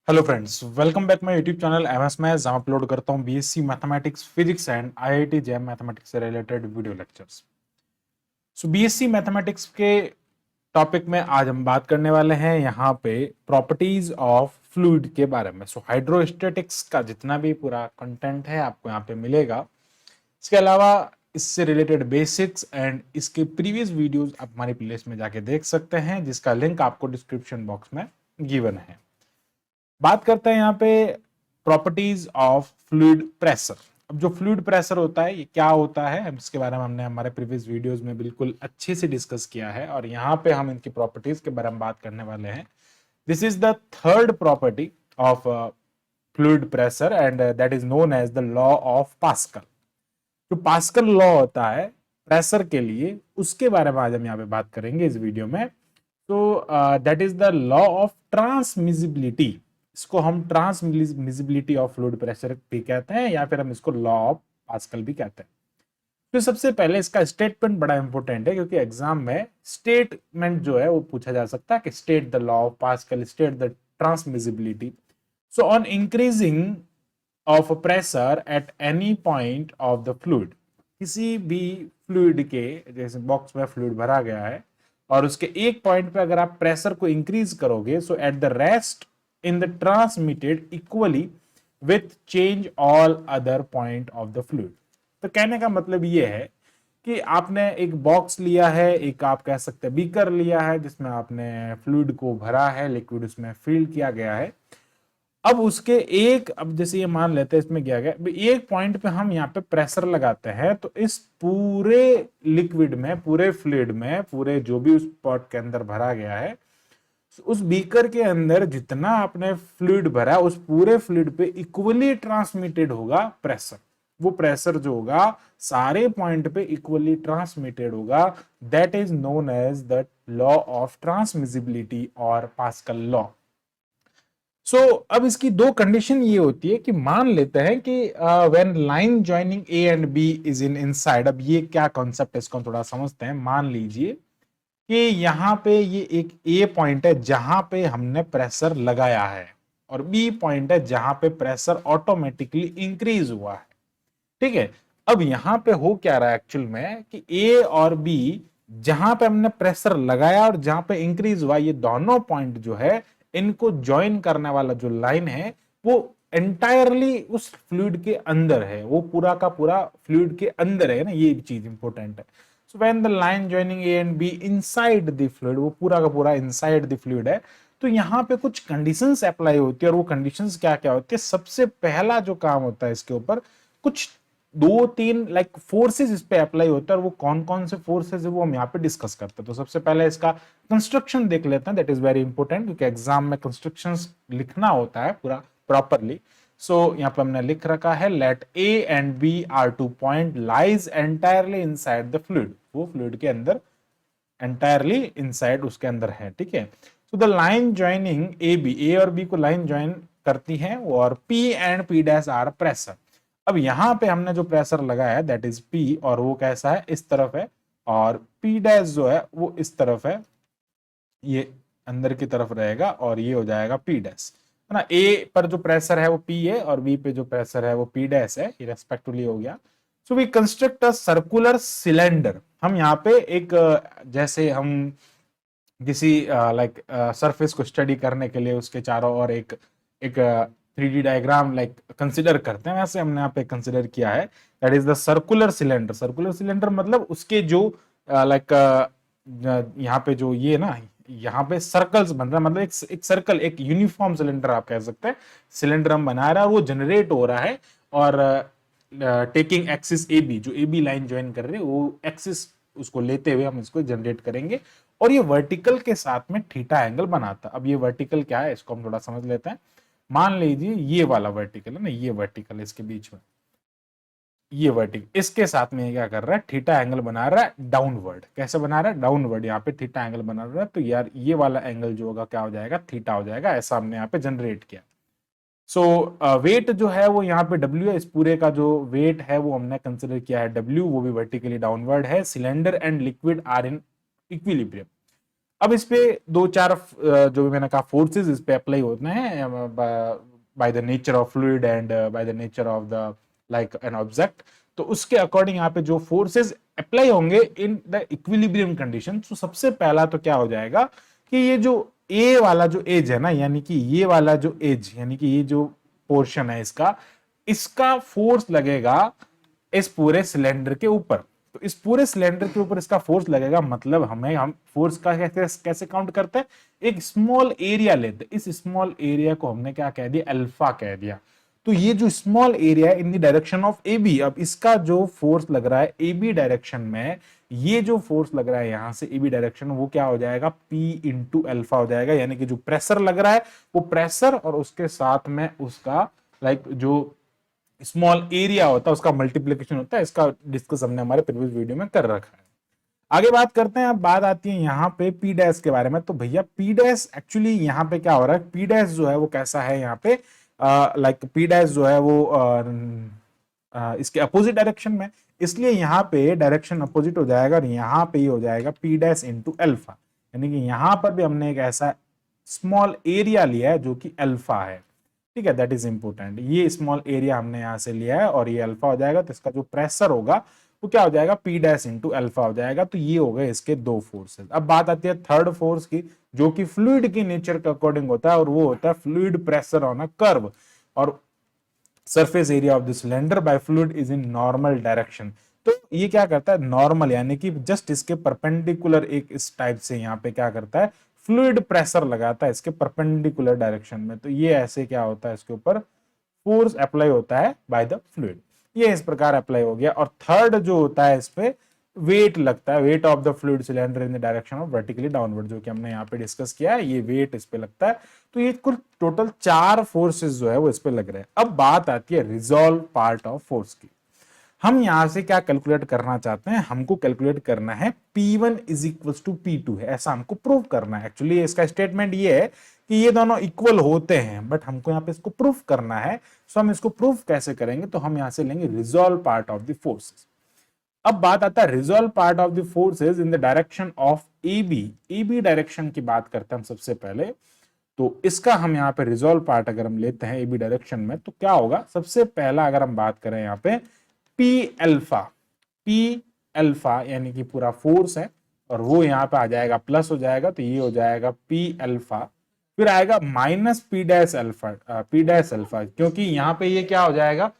Hello friends, welcome back my YouTube channel MS maths, जहां upload करता हूं BSc mathematics, physics and IIT JAM mathematics से related video lectures. So BSc mathematics के topic में आज हम बात करने वाले हैं यहाँ पे प्रॉपर्टीज ऑफ फ्लूइड के बारे में। सो हाइड्रोस्टैटिक्स का जितना भी पूरा कंटेंट है आपको यहाँ पे मिलेगा। इसके अलावा इससे रिलेटेड बेसिक्स एंड इसके प्रीवियस वीडियोस आप हमारी प्लेलिस्ट में जाके देख सकते हैं, जिसका लिंक आपको डिस्क्रिप्शन बॉक्स में गिवन है। बात करते हैं यहाँ पे प्रॉपर्टीज ऑफ फ्लूइड प्रेशर। अब जो फ्लूइड प्रेशर होता है ये क्या होता है, हम इसके बारे में हमने हमारे प्रीवियस वीडियोस में बिल्कुल अच्छे से डिस्कस किया है और यहाँ पे हम इनकी प्रॉपर्टीज के बारे में बात करने वाले हैं। This is the third property of fluid pressure and that is known as the law of Pascal. जो पास्कल लॉ होता है प्रेशर के लिए, उसके बारे में आज हम यहाँ पे बात करेंगे इस वीडियो में। तो that is the law of transmissibility. इसको हम ट्रांसमिसिबिलिटी ऑफ फ्लूइड प्रेशर भी कहते हैं या फिर हम इसको लॉ ऑफ पास्कल भी कहते हैं। तो सबसे पहले इसका स्टेटमेंट बड़ा इंपॉर्टेंट है, क्योंकि एग्जाम में स्टेटमेंट जो है वो पूछा जा सकता है कि state the law of pascal, state the transmissibility. So on increasing of pressure at any point of the fluid, किसी भी फ्लूइड के, जैसे बॉक्स में फ्लूइड भरा गया है और उसके एक पॉइंट पे अगर आप प्रेशर को इंक्रीज करोगे, so at the rest in the transmitted equally with change all other point of the fluid। तो कहने का मतलब ये है कि आपने एक बॉक्स लिया है, एक आप कह सकते हैं बीकर लिया है जिसमें आपने फ्लूइड को भरा है, लिक्विड उसमें फिल किया गया है। अब उसके एक, अब जैसे ये मान लेते हैं इसमें क्या गया, एक पॉइंट पे हम यहाँ पे प्रेशर लगाते हैं तो इस पूरे लिक्विड में, पूरे फ्लूइड में, पूरे जो भी उस पॉट के अंदर भरा गया है, उस बीकर के अंदर जितना आपने फ्लूइड भरा उस पूरे फ्लूइड पे इक्वली ट्रांसमिटेड होगा प्रेशर। वो प्रेशर जो होगा सारे पॉइंट पे इक्वली ट्रांसमिटेड होगा। That is known as the law of transmissibility और पास्कल लॉ। सो अब इसकी दो कंडीशन ये होती है कि मान लेते हैं कि when line joining A and B is in inside. अब ये क्या कॉन्सेप्ट है इसको हम थोड़ा समझते हैं। मान लीजिए कि यहाँ पे ये एक ए पॉइंट है जहां पे हमने प्रेशर लगाया है और बी पॉइंट है जहां पे प्रेशर ऑटोमेटिकली इंक्रीज हुआ है। ठीक है, अब यहां पे हो क्या रहा है एक्चुअल में कि ए और बी जहां पे हमने प्रेशर लगाया और जहां पे इंक्रीज हुआ, ये दोनों पॉइंट जो है इनको ज्वाइन करने वाला जो लाइन है वो एंटायरली उस फ्लूइड के अंदर है, वो पूरा का पूरा फ्लूइड के अंदर है ना, ये चीज इंपॉर्टेंट है। So when the line joining A and B inside the fluid, वो पूरा का पूरा inside the fluid है, तो यहाँ पे कुछ कंडीशंस अप्लाई होती है और वो कंडीशंस क्या क्या होती है। सबसे पहला जो काम होता है इसके ऊपर, कुछ दो तीन लाइक फोर्सेस इस पे अप्लाई होता है और वो कौन कौन से फोर्सेस है वो हम यहाँ पे डिस्कस करते हैं। तो सबसे पहले इसका कंस्ट्रक्शन देख लेते हैं, दैट इज वेरी इंपॉर्टेंट, क्योंकि एग्जाम में कंस्ट्रक्शंस लिखना होता है पूरा प्रॉपरली। सो यहाँ पे हमने लिख रखा है, let A and B are two point lies entirely inside the fluid. वो फ्लूइड के अंदर एंटायरली इनसाइड उसके अंदर है। ठीक है, so the line joining A B, A और बी को लाइन ज्वाइन करती है और P and P dash are pressure. अब यहां पे हमने जो प्रेशर लगाया है दैट इज पी, और वो कैसा है, इस तरफ है, और पी डैश जो है वो इस तरफ है, ये अंदर की तरफ रहेगा और ये हो जाएगा पी डैश, है ना। ए पर जो प्रेशर है वो पी है और बी पे जो प्रेशर है वो पी डैश है, ये रेस्पेक्टिवली हो गया। So we construct a circular cylinder. हम यहाँ पे एक जैसे हम किसी लाइक सरफेस को स्टडी करने के लिए उसके चारों ओर एक एक 3D डायग्राम लाइक कंसिडर करते हैं, वैसे हमने यहाँ पे कंसिडर किया है। That is the circular cylinder. Circular cylinder मतलब उसके जो लाइक यहाँ पे जो ये ना, यहाँ पे सर्कल्स बन रहा है, मतलब एक सर्कल, एक यूनिफॉर्म सिलेंडर आप कह सकते हैं। सिलेंडर हम बना रहा है और वो जनरेट हो रहा है और टेकिंग एक्सिस ए बी, जो ए बी लाइन ज्वाइन कर रही है वो एक्सिस उसको लेते हुए हम इसको जनरेट करेंगे और ये वर्टिकल के साथ में थीटा एंगल बनाता है। अब ये वर्टिकल क्या है इसको हम थोड़ा समझ लेते हैं। मान लीजिए ये वाला वर्टिकल है ना, ये वर्टिकल इसके बीच में, ये वर्टिकल इसके साथ में क्या कर रहा है, थीटा एंगल बना रहा है डाउनवर्ड। कैसे बना रहा है, डाउनवर्ड, यहाँ पे थीटा एंगल बना रहा है। तो यार ये वाला एंगल जो होगा क्या हो जाएगा, थीटा हो जाएगा। ऐसा हमने यहाँ पे जनरेट किया। सो वेट जो है वो यहाँ पे W है, इस पूरे का जो वेट है वो हमने कंसिडर किया है W, वो भी वर्टिकली डाउनवर्ड है। Cylinder and liquid are in equilibrium. अब इस पे दो चार जो भी मैंने कहा फोर्सेस इस पे अप्लाई होते हैं by the nature of fluid and by the nature of the like an object. तो उसके अकॉर्डिंग यहाँ पे जो फोर्सेस अप्लाई होंगे इन द इक्विलिब्रियम कंडीशन, तो सबसे पहला तो क्या हो जाएगा कि ये जो ए वाला जो एज है ना, यानी कि ये वाला जो एज, यानी कि ये जो पोर्शन है इसका, इसका फोर्स लगेगा इस पूरे सिलेंडर के ऊपर। तो इस पूरे सिलेंडर के ऊपर इसका फोर्स लगेगा, मतलब हम फोर्स का कैसे कैसे काउंट करते हैं, एक स्मॉल एरिया लेते हैं, इस स्मॉल एरिया को हमने क्या कह दिया, अल्फा कह दिया। तो ये जो स्मॉल एरिया है in the direction of A B, अब इसका जो फोर्स लग रहा है ए बी डायरेक्शन में, ये जो फोर्स लग रहा है यहां से ए बी डायरेक्शन, वो क्या हो जाएगा, पी इंटू अल्फा हो जाएगा। यानी कि जो प्रेशर लग रहा है वो प्रेशर और उसके साथ में उसका लाइक जो स्मॉल एरिया होता है उसका मल्टीप्लीकेशन होता है। इसका डिस्कस हमने हमारे प्रीवियस वीडियो में कर रखा है। आगे बात करते हैं। अब बात आती है यहाँ पे पी डैश के बारे में। तो भैया पी डैश एक्चुअली यहाँ पे क्या हो रहा है, पी डैश जो है वो कैसा है यहाँ पे, लाइक पी डैश जो है वो इसके अपोजिट डायरेक्शन में, इसलिए यहाँ पे डायरेक्शन अपोजिट हो जाएगा और यहाँ पे ही हो जाएगा पी डैश इंटू अल्फा। यानी कि यहाँ पर भी हमने एक ऐसा स्मॉल एरिया लिया है जो कि अल्फा है, ठीक है, दैट इज इंपॉर्टेंट। ये स्मॉल एरिया हमने यहां से लिया है और ये अल्फा हो जाएगा, तो इसका जो प्रेशर होगा वो क्या हो जाएगा, पी डैश इंटू अल्फा हो जाएगा। तो ये हो गए इसके दो फोर्सेस। अब बात आती है थर्ड फोर्स की, जो कि फ्लूइड की नेचर के अकॉर्डिंग होता है, और वो होता है fluid pressure on a curve और surface area of the cylinder by fluid is in normal direction. तो ये क्या करता है, नॉर्मल यानी कि जस्ट इसके परपेंडिकुलर एक इस टाइप से यहाँ पे क्या करता है, फ्लूइड प्रेशर लगाता है इसके परपेंडिकुलर डायरेक्शन में। तो ये ऐसे क्या होता है, इसके ऊपर फोर्स अप्लाई होता है बाय द फ्लूइड। ये इस प्रकार अप्लाई हो गया। और थर्ड जो होता है इस पे वेट लगता है, weight of the fluid cylinder in the direction of vertically downward, जो कि हमने यहाँ पे डिस्कस किया है, ये वेट इस पे लगता है। तो ये कुल टोटल चार फोर्सेस जो है वो इस पे लग रहे हैं। अब बात आती है रिजॉल्व पार्ट ऑफ फोर्स की। हम यहां से क्या कैलकुलेट करना चाहते हैं, हमको कैलकुलेट करना है P1 is equal to P2 है, ऐसा हमको प्रूव करना है। एक्चुअली इसका स्टेटमेंट ये है कि ये दोनों इक्वल होते हैं, बट हमको यहाँ पे इसको प्रूफ करना है। सो हम इसको प्रूफ कैसे करेंगे, तो हम यहां से लेंगे resolve part of the forces. अब बात आता है resolve part of the forces in the direction of A B direction की बात करते हैं हम सबसे पहले। तो इसका हम यहाँ पे रिजॉल्व पार्ट अगर हम लेते हैं ए बी डायरेक्शन में, तो क्या होगा, सबसे पहला अगर हम बात करें यहाँ पे पी अल्फा यानी कि पूरा फोर्स है, और वो यहाँ पे आ जाएगा प्लस हो जाएगा, तो ये हो जाएगा पी अल्फा। फिर आएगा माइनस पी डैश अल्फा, क्योंकि यहाँ पे ये क्या हो जाएगा,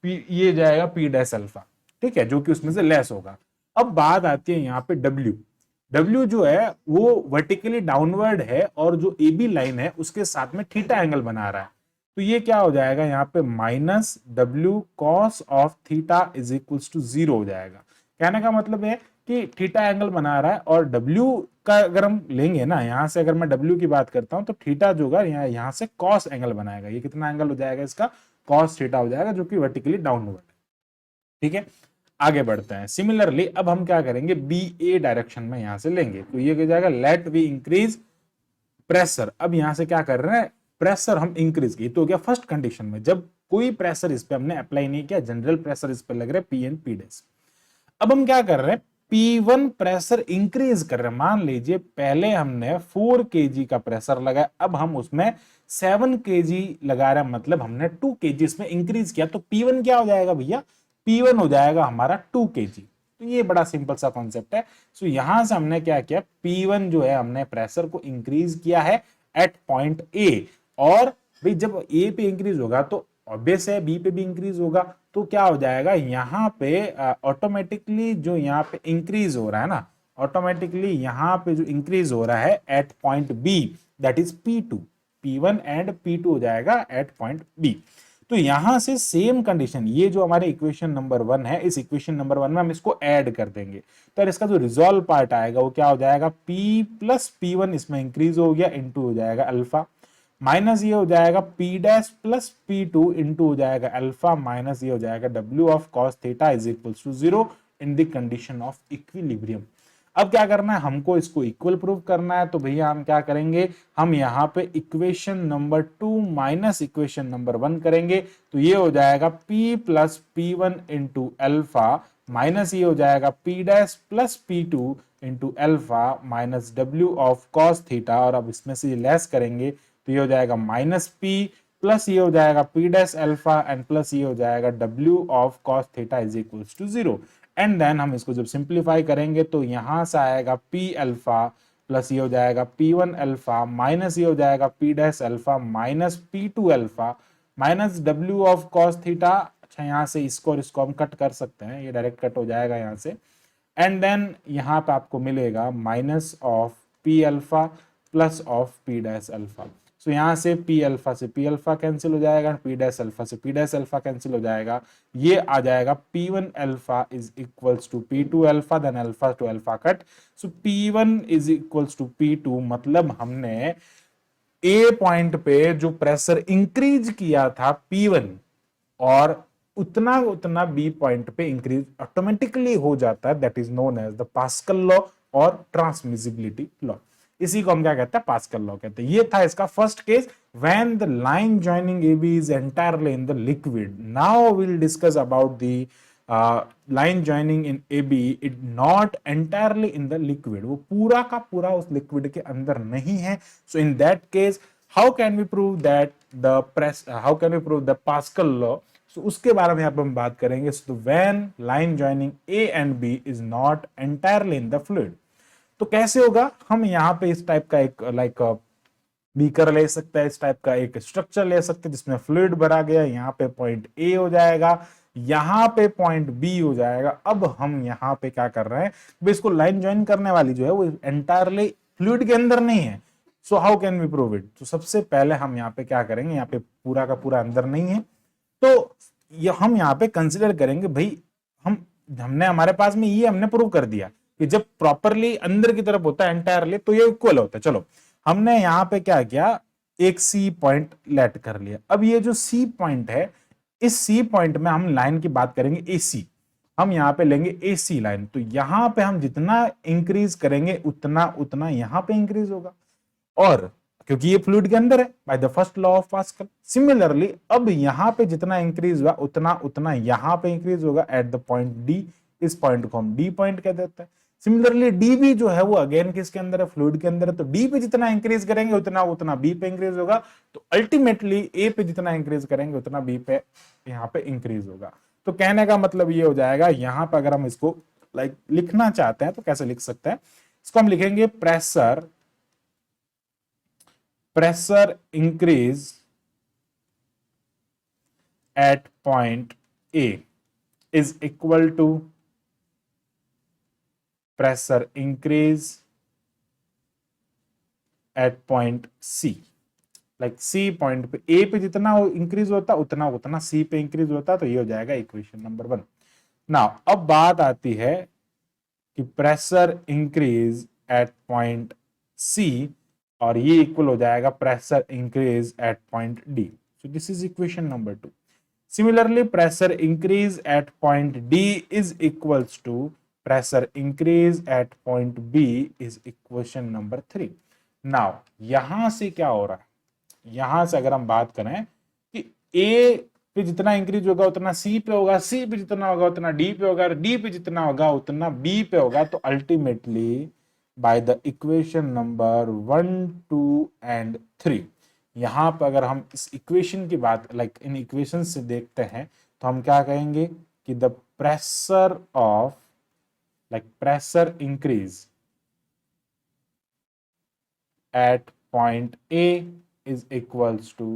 ये जाएगा पी डैश अल्फा, ठीक है, जो कि उसमें से लेस होगा। अब बात आती है यहाँ पे डब्ल्यू जो है वो वर्टिकली डाउनवर्ड है, और जो ए बी लाइन है उसके साथ में थीटा एंगल बना रहा है। तो ये क्या हो जाएगा यहाँ पे, minus W cos of theta is equals to 0 हो जाएगा। कहने का मतलब है कि थीटा एंगल बना रहा है, और डब्ल्यू का अगर हम लेंगे ना, यहां से अगर मैं डब्ल्यू की बात करता हूं, तो थीटा जो होगा यहाँ से कॉस एंगल बनाएगा। ये कितना एंगल हो जाएगा इसका, कॉस थीटा हो जाएगा, जो कि वर्टिकली डाउनवर्ड है, ठीक है। आगे बढ़ते हैं। सिमिलरली अब हम क्या करेंगे, बी ए डायरेक्शन में यहां से लेंगे, तो ये हो जाएगा लेट वी इंक्रीज प्रेशर। अब यहां से क्या कर रहे हैं, प्रेशर हम इंक्रीज किए, तो हो गया फर्स्ट कंडीशन में, जब कोई प्रेशर इस पे हमने अप्लाई नहीं किया, जनरल प्रेशर इस पे लग रहा है पी एन पी डैश। अब हम क्या कर रहे हैं, P1 प्रेशर इंक्रीज कर रहे हैं। मान लीजिए पहले हमने 4 kg का प्रेशर लगाया, अब हम उसमें 7 kg लगा रहे हैं, मतलब हमने 2 kg इसमें इंक्रीज किया। तो P1 क्या हो जाएगा भैया, P1 हो जाएगा हमारा 2 kg। तो ये बड़ा सिंपल सा कॉन्सेप्ट है। सो यहां से हमने क्या किया, P1 जो है हमने प्रेशर को इंक्रीज किया है एट पॉइंट ए, और भाई जब ए पे इंक्रीज होगा तो ऑब्वियस है बी पे भी इंक्रीज होगा। तो क्या हो जाएगा, यहाँ पे ऑटोमेटिकली जो यहाँ पे इंक्रीज हो रहा है ना, ऑटोमेटिकली यहाँ पे जो इंक्रीज हो रहा है at point B, that is P2, P1 and P2 हो जाएगा एट पॉइंट बी। तो यहां से सेम कंडीशन, ये जो हमारे इक्वेशन नंबर 1 है, इस इक्वेशन नंबर 1 में हम इसको ऐड कर देंगे, तो इसका जो रिजॉल्व पार्ट आएगा वो क्या हो जाएगा, P प्लस P1 इसमें इंक्रीज हो गया, इंटू हो जाएगा अल्फा, माइनस ये हो जाएगा P dash plus P2 into हो जाएगा अल्फा, माइनस ये हो जाएगा W of cos theta is equal to 0 in the condition of equilibrium. अब क्या करना है, हमको इसको इक्वल प्रूव करना है, तो भैया हम क्या करेंगे, हम यहाँ पे equation number 2 minus equation number 1 करेंगे, तो ये हो जाएगा p plus P one into alpha minus ये हो जाएगा p dash plus p2 into alpha minus w of cos theta, और अब इसमें से लेस करेंगे तो ये हो जाएगा माइनस p प्लस ये हो जाएगा p dash alpha and plus ये हो जाएगा w of cos theta is equals to 0। And then हम इसको जब सिंप्लीफाई करेंगे तो यहां से आएगा p अल्फा प्लस ये हो जाएगा p1 अल्फा माइनस ये हो जाएगा p dash alpha minus p2 alpha minus w of cos theta. अच्छा, यहाँ से इसको और इसको हम कट कर सकते हैं, ये डायरेक्ट कट हो जाएगा यहाँ से। एंड देन यहाँ पे आपको मिलेगा minus of p alpha plus of p dash alpha. So यहाँ से p अल्फा से p अल्फा कैंसिल हो जाएगा, p डैश अल्फा से p डैश अल्फा कैंसिल हो जाएगा, ये आ जाएगा p1 alpha is equals to p2 alpha, then alpha to alpha cut, so p1 is equals to p2, मतलब हमने a पॉइंट पे जो प्रेशर इंक्रीज किया था p1 और उतना उतना b पॉइंट पे इंक्रीज ऑटोमेटिकली हो जाता है, that is known as the Pascal law और ट्रांसमिसिबिलिटी लॉ। इसी को हम क्या कहते हैं, पास्कल लॉ कहते हैं। ये था इसका first case, when the line joining AB is entirely in the liquid. Now we will discuss about the line joining in AB it not entirely in the liquid, वो पूरा का पूरा उस लिक्विड के अंदर नहीं है। So in that case how can we prove that the press, how can we prove the Pascal law, so उसके बारे में यहाँ पे हम बात करेंगे। So when line joining A and B is not entirely in the fluid, तो कैसे होगा, हम यहाँ पे इस टाइप का एक लाइक बीकर ले सकते हैं, इस टाइप का एक स्ट्रक्चर ले सकते हैं जिसमें फ्लूइड भरा गया, यहाँ पे पॉइंट A हो जाएगा, यहाँ पे पॉइंट B हो जाएगा। अब हम यहाँ पे क्या कर रहे हैं, इसको लाइन ज्वाइन करने वाली जो है वो एंटायरली फ्लूइड के अंदर नहीं है। So how can we prove it, तो सबसे पहले हम यहाँ पे क्या करेंगे, यहाँ पे पूरा का पूरा अंदर नहीं है, तो ये हम यहाँ पे कंसिडर करेंगे भाई हमने हमारे पास में ये हमने प्रूव कर दिया कि जब प्रॉपरली अंदर की तरफ होता है एंटायरली तो ये इक्वल होता है। चलो हमने यहाँ पे क्या किया, एक सी पॉइंट लेट कर लिया। अब ये जो सी पॉइंट है, इस सी पॉइंट में हम लाइन की बात करेंगे AC, हम यहाँ पे लेंगे AC लाइन, तो यहाँ पे हम जितना इंक्रीज करेंगे उतना उतना यहाँ पे इंक्रीज होगा, और क्योंकि ये फ्लूइड के अंदर है by the first law of pascal. Similarly अब यहाँ पे जितना इंक्रीज हुआ उतना उतना यहाँ पे इंक्रीज होगा एट द पॉइंट D, इस पॉइंट को हम D पॉइंट कह देते हैं। सिमिलरली D भी जो है वो अगेन किसके अंदर है, फ्लूइड के अंदर है, तो D पे जितना इंक्रीज करेंगे उतना उतना B पे इंक्रीज होगा, तो अल्टीमेटली A पे जितना इंक्रीज करेंगे उतना B पे यहाँ पे इंक्रीज होगा। तो कहने का मतलब ये हो जाएगा, यहाँ पे अगर हम इसको लाइक लिखना चाहते हैं तो कैसे लिख सकते हैं, इसको हम लिखेंगे pressure increase at point A is equal to pressure increase at point C। Like C point पे A पे जितना इंक्रीज होता उतना उतना C पे इंक्रीज होता, तो ये हो जाएगा इक्वेशन नंबर 1। नाउ अब बात आती है कि pressure increase at point C, और ये इक्वल हो जाएगा pressure increase at point D। So this is equation number 2। Similarly pressure increase at point D is equals to pressure increase at point B is equation number 3। Now यहां से क्या हो रहा है, यहां से अगर हम बात करें कि A पे जितना इंक्रीज होगा उतना C पे होगा, C पे जितना होगा उतना D पे होगा, D पे जितना होगा उतना B पे होगा, तो ultimately by the equation number 1, 2 and 3, यहां पर अगर हम इस इक्वेशन की बात लाइक इन इक्वेशन से देखते हैं तो हम क्या कहेंगे कि the pressure of like pressure increase at point A is equals to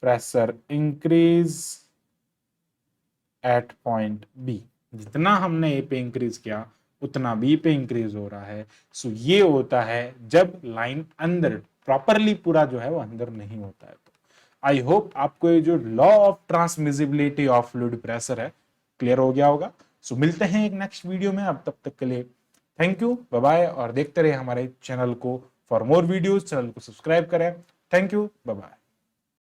pressure increase at point B। जितना हमने A पे इंक्रीज किया उतना B पे इंक्रीज हो रहा है। सो ये होता है जब लाइन अंदर प्रॉपरली पूरा जो है वो अंदर नहीं होता है। तो आई होप आपको ये जो law of transmissibility of fluid pressure है क्लियर हो गया होगा। सो मिलते हैं एक नेक्स्ट वीडियो में, अब तब तक के लिए थैंक यू, बाय बाय, और देखते रहे हमारे चैनल को। फॉर मोर वीडियोस चैनल को सब्सक्राइब करें। Thank you, bye bye.